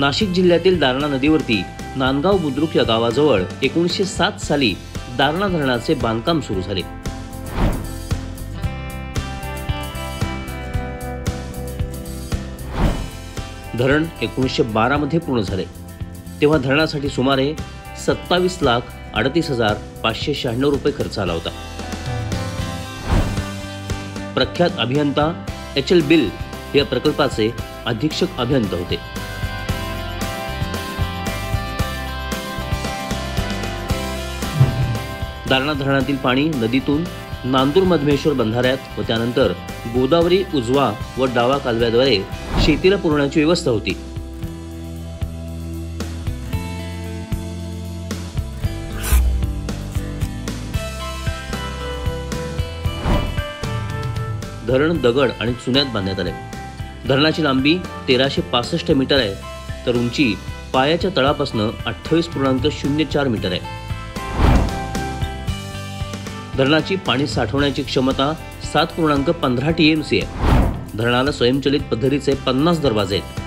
नाशिक जिल्ह्यातील दारणा नदीवरती नांदगाव बुद्रुक या गावाजवळ 1907 साली दारणा धरणाचे बांधकाम सुरू झाले। धरण 1912 मध्ये पूर्ण झाले। तेव्हा धरणासाठी सुमारे 27,38,596 रुपये खर्च आला होता। प्रख्यात अभियंता HL बिल या प्रकल्पाचे अधीक्षक अभियंता होते। दारणा धरणातील पाणी नदीतून नांदूर मधमेश्वर बंधाऱ्यात व त्यानंतर गोदावरी उजवा व डावा कालव्याद्वारे शेतीला पुरवण्याची व्यवस्था होती। धरण दगड आणि चुन्यात बांधण्यात आले। धरणाची लांबी 1365 मीटर आहे, तर उंची पायाच्या तळापासून 28.04 मीटर आहे। धरणाची पाणी साठवण्याची क्षमता 7.15 TMC आहे। धरणाला स्वयंचलित पद्धतीचे 50 दरवाजे आहेत।